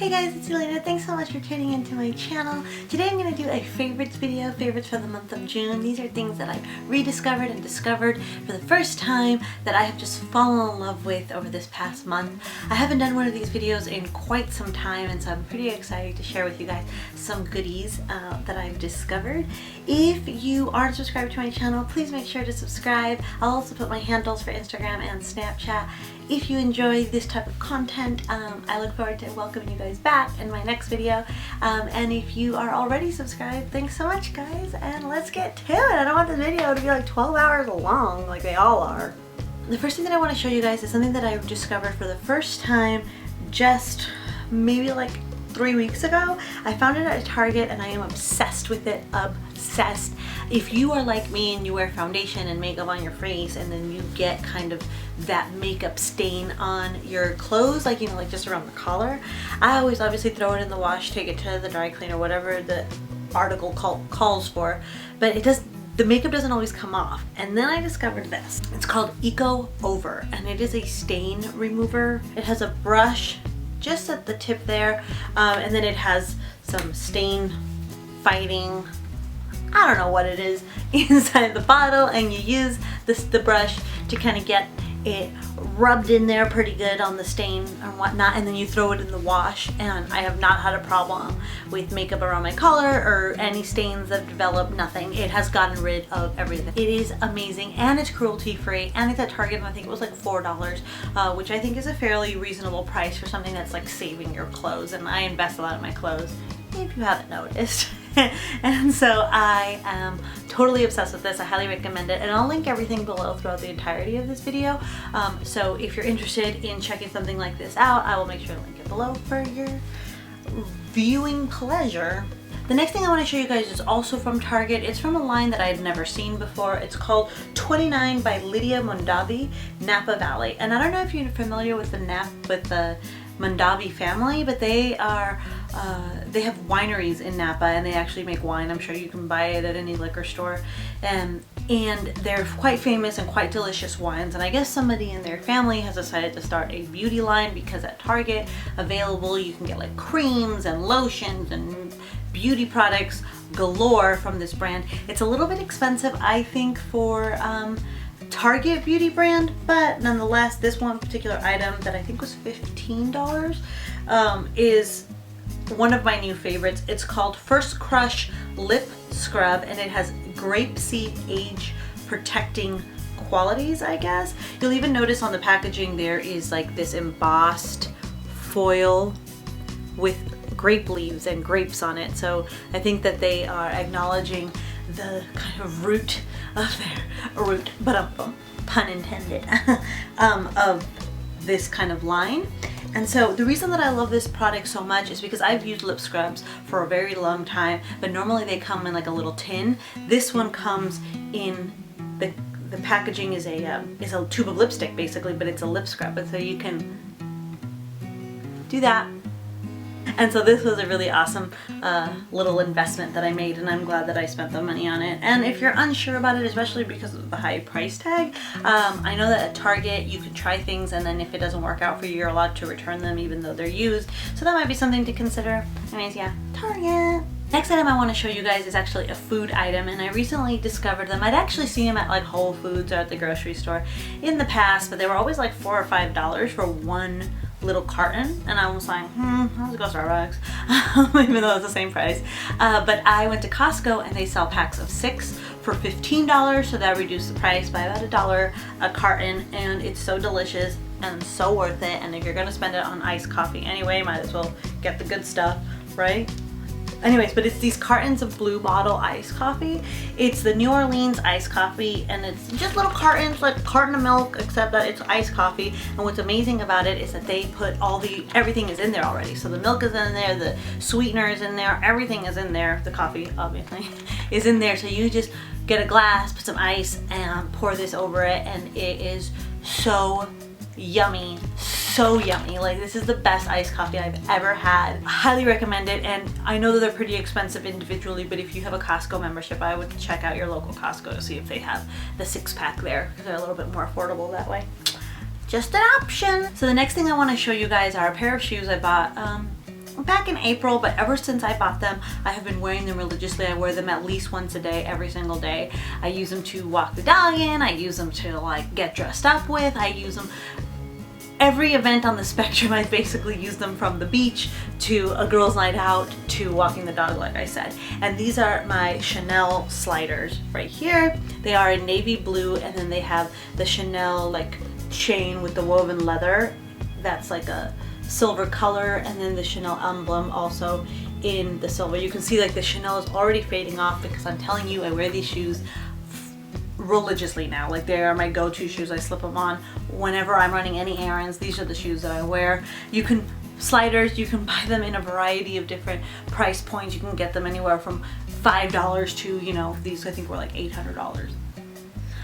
Hey guys, it's Elena. Thanks so much for tuning into my channel. Today I'm going to do a favorites video, favorites for the month of June. These are things that I've rediscovered and discovered for the first time that I have just fallen in love with over this past month. I haven't done one of these videos in quite some time, and so I'm pretty excited to share with you guys some goodies that I've discovered. If you aren't subscribed to my channel, please make sure to subscribe. I'll also put my handles for Instagram and Snapchat. If you enjoy this type of content, I look forward to welcoming you guys back in my next video. And if you are already subscribed, thanks so much guys, and let's get to it. I don't want this video to be like 12 hours long like they all are. The first thing that I want to show you guys is something that I discovered for the first time just maybe like 3 weeks ago. I found it at Target and I am obsessed with it, obsessed. If you are like me and you wear foundation and makeup on your face and then you get kind of that makeup stain on your clothes, like, you know, like just around the collar, I always obviously throw it in the wash, take it to the dry cleaner, whatever the article calls for, but the makeup doesn't always come off. And then I discovered this. It's called EcoOver and it is a stain remover. It has a brush just at the tip there, and then it has some stain fighting, I don't know what it is, inside the bottle, and you use the brush to kind of get it rubbed in there pretty good on the stain and whatnot, and then you throw it in the wash. And I have not had a problem with makeup around my collar or any stains that have developed, nothing. It has gotten rid of everything. It is amazing, and it's cruelty free, and it's at Target, and I think it was like $4, which I think is a fairly reasonable price for something that's like saving your clothes, and I invest a lot in my clothes, if you haven't noticed. And so I am totally obsessed with this. I highly recommend it, and I'll link everything below throughout the entirety of this video. So if you're interested in checking something like this out, I will make sure to link it below for your viewing pleasure. The next thing I want to show you guys is also from Target. It's from a line that I had never seen before. It's called 29 by Lydia Mondavi, Napa Valley. And I don't know if you're familiar with the Mondavi family, but they are they have wineries in Napa, and they actually make wine. I'm sure you can buy it at any liquor store, and they're quite famous and quite delicious wines. And I guess somebody in their family has decided to start a beauty line, because at Target available you can get like creams and lotions and beauty products galore from this brand. It's a little bit expensive, I think, for Target beauty brand, but nonetheless, this one particular item that I think was $15 is one of my new favorites. It's called First Crush Lip Scrub, and it has grapeseed age protecting qualities, I guess. You'll even notice on the packaging there is like this embossed foil with grape leaves and grapes on it. So I think that they are acknowledging the kind of root of their pun intended, of this kind of line. And so the reason that I love this product so much is because I've used lip scrubs for a very long time, but normally they come in like a little tin. This one comes in the packaging is a tube of lipstick basically, but it's a lip scrub, and so you can do that. And so this was a really awesome little investment that I made, and I'm glad that I spent the money on it. And if you're unsure about it, especially because of the high price tag, I know that at Target you can try things, and then if it doesn't work out for you, you're allowed to return them even though they're used. So that might be something to consider. Anyways, yeah, Target. Next item I want to show you guys is actually a food item, and I recently discovered them. I'd actually seen them at like Whole Foods or at the grocery store in the past, but they were always like $4 or $5 for one little carton, and I was like, I'll go Starbucks, even though it's the same price. But I went to Costco, and they sell packs of 6 for $15, so that reduced the price by about $1 a carton, and it's so delicious and so worth it. And if you're gonna spend it on iced coffee anyway, might as well get the good stuff, right? Anyways, but it's these cartons of Blue Bottle iced coffee. It's the New Orleans iced coffee, and it's just little cartons, like a carton of milk, except that it's iced coffee. And what's amazing about it is that they put everything is in there already. So the milk is in there, the sweetener is in there, everything is in there. The coffee, obviously, is in there. So you just get a glass, put some ice, and pour this over it, and it is so yummy, so yummy. Like, this is the best iced coffee I've ever had. I highly recommend it, and I know that they're pretty expensive individually, but if you have a Costco membership, I would check out your local Costco to see if they have the 6-pack there, because they're a little bit more affordable that way. Just an option. So the next thing I want to show you guys are a pair of shoes I bought back in April, but ever since I bought them, I have been wearing them religiously. I wear them at least once a day, every single day. I use them to walk the dog in, I use them to like get dressed up with, I use them every event on the spectrum. I basically use them, from the beach to a girls' night out to walking the dog, like I said. And these are my Chanel sliders right here. They are in navy blue, and then they have the Chanel like chain with the woven leather. That's like a silver color, and then the Chanel emblem also in the silver. You can see like the Chanel is already fading off, because I'm telling you, I wear these shoes religiously now. Like, they are my go-to shoes. I slip them on whenever I'm running any errands. These are the shoes that I wear. You can sliders, you can buy them in a variety of different price points. You can get them anywhere from $5 to, you know, these I think were like $800.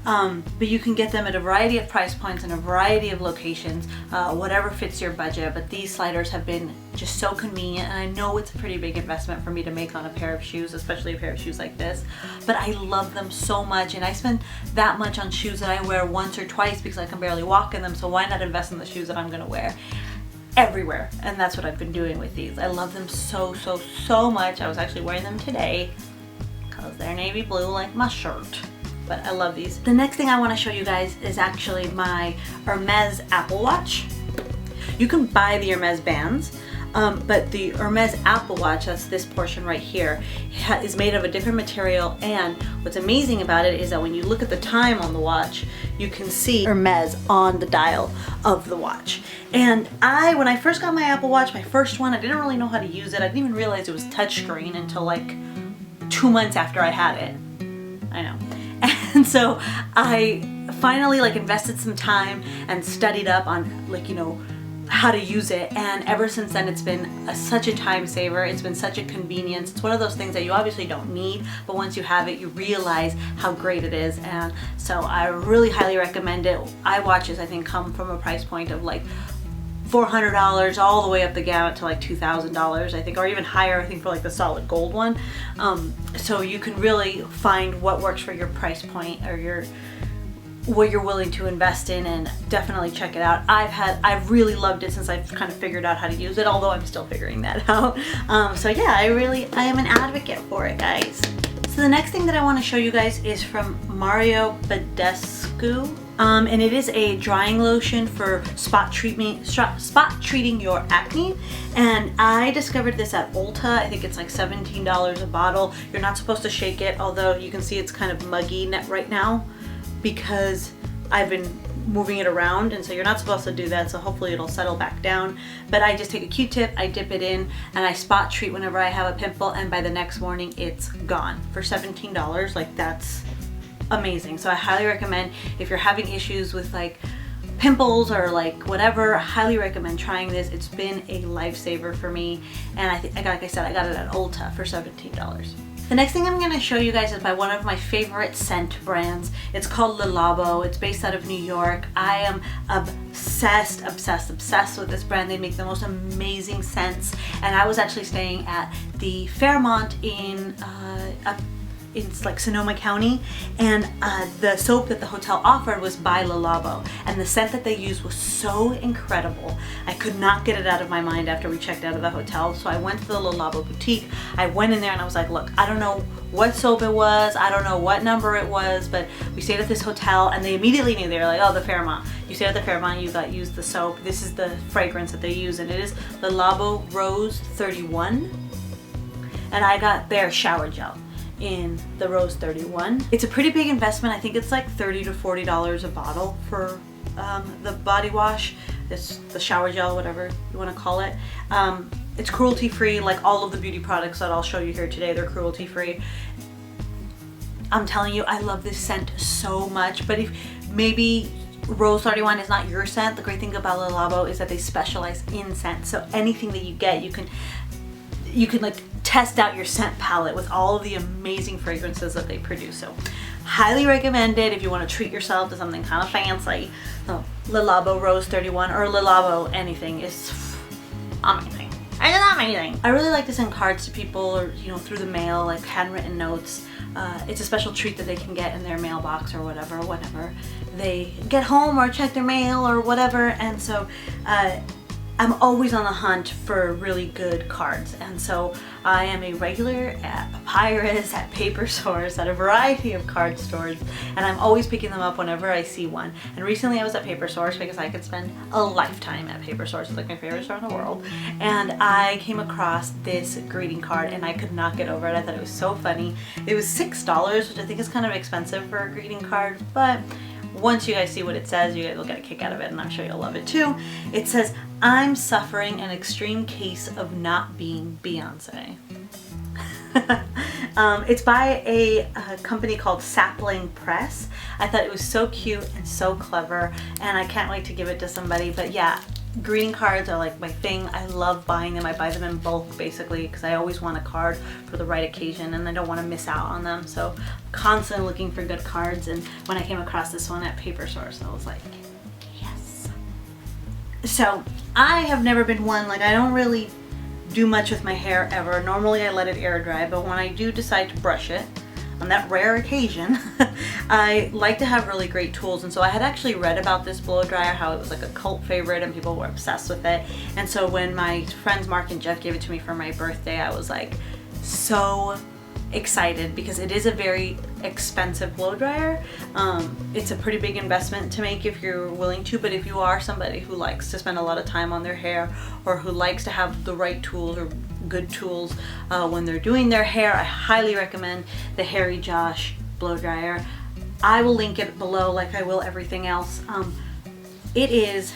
But you can get them at a variety of price points and a variety of locations, whatever fits your budget. But these sliders have been just so convenient, and I know it's a pretty big investment for me to make on a pair of shoes, especially a pair of shoes like this, but I love them so much, and I spend that much on shoes that I wear once or twice because I can barely walk in them. So why not invest in the shoes that I'm gonna wear everywhere? And that's what I've been doing with these. I love them so much. I was actually wearing them today because they're navy blue like my shirt. But I love these. The next thing I want to show you guys is actually my Hermes Apple Watch. You can buy the Hermes bands, but the Hermes Apple Watch, that's this portion right here, is made of a different material. And what's amazing about it is that when you look at the time on the watch, you can see Hermes on the dial of the watch. And when I first got my Apple Watch, my first one, I didn't really know how to use it. I didn't even realize it was touchscreen until like 2 months after I had it. I know. And so I finally like invested some time and studied up on, like, you know, how to use it. And ever since then, it's been such a time saver. It's been such a convenience. It's one of those things that you obviously don't need, but once you have it, you realize how great it is. And so I really highly recommend it. iWatches, I think, come from a price point of like $400 all the way up the gamut to like $2,000, I think, or even higher, I think, for like the solid gold one. So you can really find what works for your price point or what you're willing to invest in, and definitely check it out. I've really loved it since I've kind of figured out how to use it, although I'm still figuring that out. So yeah, I am an advocate for it, guys. So the next thing that I want to show you guys is from Badescu. And it is a drying lotion for spot treating your acne. And I discovered this at Ulta. I think it's like $17 a bottle. You're not supposed to shake it, although you can see it's kind of muggy right now because I've been moving it around, and so you're not supposed to do that, so hopefully it'll settle back down. But I just take a Q-tip, I dip it in, and I spot treat whenever I have a pimple, and by the next morning it's gone. For $17, like, that's amazing. So I highly recommend, if you're having issues with like pimples or like whatever, I highly recommend trying this. It's been a lifesaver for me, and like I said, I got it at Ulta for $17. The next thing I'm going to show you guys is by one of my favorite scent brands. It's called Labo. It's based out of New York. I am obsessed with this brand. They make the most amazing scents, and I was actually staying at the Fairmont in it's like Sonoma County, and the soap that the hotel offered was by Labo, and the scent that they used was so incredible. I could not get it out of my mind after we checked out of the hotel, so I went to the Labo boutique. I went in there and I was like, look, I don't know what soap it was, I don't know what number it was, but we stayed at this hotel, and they immediately knew. They were like, oh, the Fairmont. You stayed at the Fairmont, you got used the soap. This is the fragrance that they use, and it is the Labo Rose 31, and I got their shower gel in the Rose 31. It's a pretty big investment. I think it's like $30 to $40 a bottle for the body wash. It's the shower gel, whatever you want to call it. It's cruelty free, like all of the beauty products that I'll show you here today, they're cruelty free. I'm telling you, I love this scent so much. But if maybe Rose 31 is not your scent, the great thing about Labo is that they specialize in scent. So anything that you get, you can like test out your scent palette with all of the amazing fragrances that they produce. So highly recommend it if you want to treat yourself to something kind of fancy. So Labo Rose 31 or Labo anything is amazing. It's amazing. I really like to send cards to people, or through the mail, like handwritten notes. It's a special treat that they can get in their mailbox or whatever whenever they get home or check their mail or whatever. And so I I'm always on the hunt for really good cards, and so I am a regular at Papyrus, at Paper Source, at a variety of card stores, and I'm always picking them up whenever I see one. And recently I was at Paper Source because I could spend a lifetime at Paper Source. It's like my favorite store in the world. And I came across this greeting card and I could not get over it. I thought it was so funny. It was $6, which I think is kind of expensive for a greeting card, but once you guys see what it says, you guys will get a kick out of it, and I'm sure you'll love it too. It says, "I'm suffering an extreme case of not being Beyonce." It's by a company called Sapling Press. I thought it was so cute and so clever, and I can't wait to give it to somebody. But yeah, greeting cards are like my thing. I love buying them. I buy them in bulk basically because I always want a card for the right occasion and I don't want to miss out on them. So I'm constantly looking for good cards, and when I came across this one at Paper Source, I was like, yes. So I have never been one, like I don't really do much with my hair ever. Normally I let it air dry, but when I do decide to brush it, on that rare occasion, I like to have really great tools. And so I had actually read about this blow dryer, how it was like a cult favorite and people were obsessed with it. And so when my friends Mark and Jeff gave it to me for my birthday, I was like so excited because it is a very expensive blow dryer. It's a pretty big investment to make if you're willing to, but if you are somebody who likes to spend a lot of time on their hair or who likes to have the right tools or good tools when they're doing their hair, I highly recommend the Harry Josh blow dryer. I will link it below like I will everything else. It is,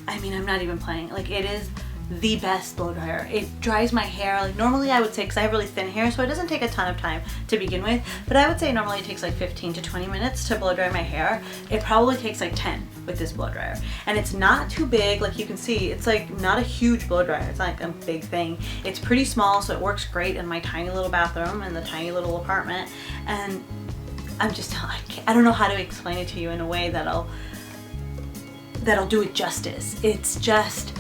I mean, I'm not even playing, like it is the best blow dryer. It dries my hair, like normally I would say, because I have really thin hair, so it doesn't take a ton of time to begin with, but I would say normally it takes like 15 to 20 minutes to blow dry my hair. It probably takes like 10 with this blow dryer. And it's not too big, like you can see, it's like not a huge blow dryer. It's not like a big thing. It's pretty small, so it works great in my tiny little bathroom and the tiny little apartment. And I'm just, I don't know how to explain it to you in a way that'll do it justice. It's just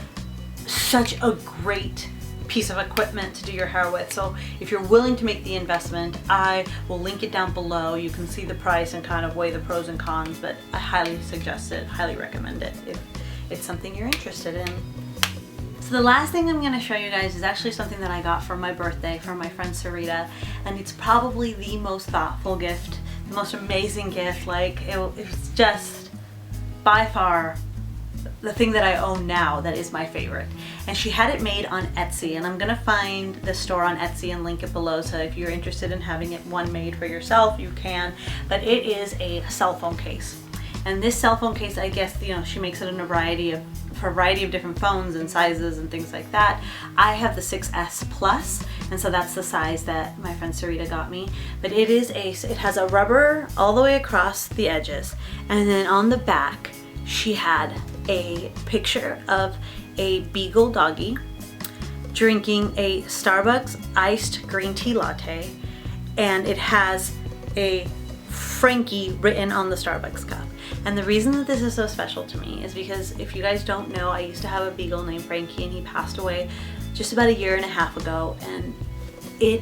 such a great piece of equipment to do your hair with. So if you're willing to make the investment, I will link it down below. You can see the price and kind of weigh the pros and cons, but I highly suggest it, highly recommend it if it's something you're interested in. So the last thing I'm going to show you guys is actually something that I got for my birthday from my friend Sarita, and it's probably the most thoughtful gift, the most amazing gift. Like it's just by far the thing that I own now that is my favorite. And she had it made on Etsy, and I'm gonna find the store on Etsy and link it below, so if you're interested in having it one made for yourself, you can. But it is a cell phone case. And this cell phone case, I guess, you know, she makes it in a variety of different phones and sizes and things like that. I have the 6S Plus, and so that's the size that my friend Sarita got me. But it has a rubber all the way across the edges, and then on the back she had a picture of a beagle doggy drinking a Starbucks iced green tea latte, and it has a Frankie written on the Starbucks cup. And the reason that this is so special to me is because, if you guys don't know, I used to have a beagle named Frankie, and he passed away just about 1.5 years ago, and it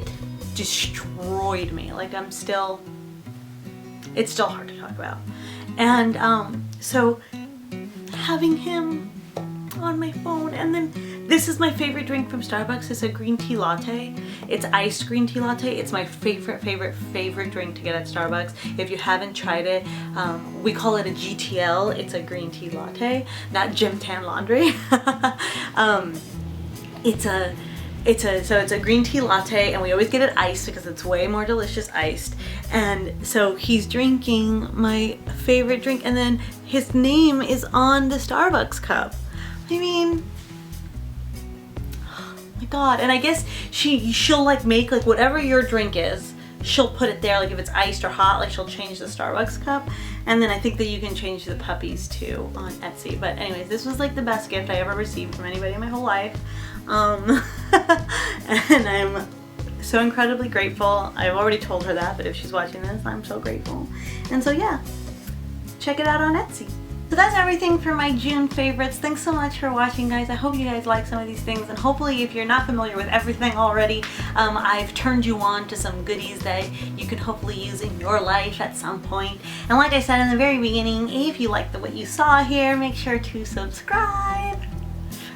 destroyed me. Like it's still hard to talk about. And so having him on my phone, and then this is my favorite drink from Starbucks. It's a green tea latte. It's iced green tea latte. It's my favorite drink to get at Starbucks. If you haven't tried it, we call it a GTL. It's a green tea latte, not gym tan laundry. It's a green tea latte, and we always get it iced because it's way more delicious iced. And so he's drinking my favorite drink, and then his name is on the Starbucks cup. I mean, oh my God. And I guess she'll like make like whatever your drink is, she'll put it there. Like if it's iced or hot, like she'll change the Starbucks cup. And then I think that you can change the puppies too on Etsy. But anyways, this was like the best gift I ever received from anybody in my whole life. And I'm so incredibly grateful. I've already told her that, but if she's watching this, I'm so grateful. And so yeah, check it out on Etsy. So that's everything for my June favorites. Thanks so much for watching, guys. I hope you guys like some of these things, and hopefully if you're not familiar with everything already, I've turned you on to some goodies that you can hopefully use in your life at some point. And like I said in the very beginning, if you liked what you saw here, make sure to subscribe.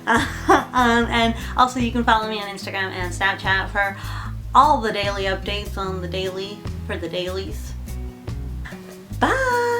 And also you can follow me on Instagram and Snapchat for all the daily updates on the daily, for the dailies. Bye!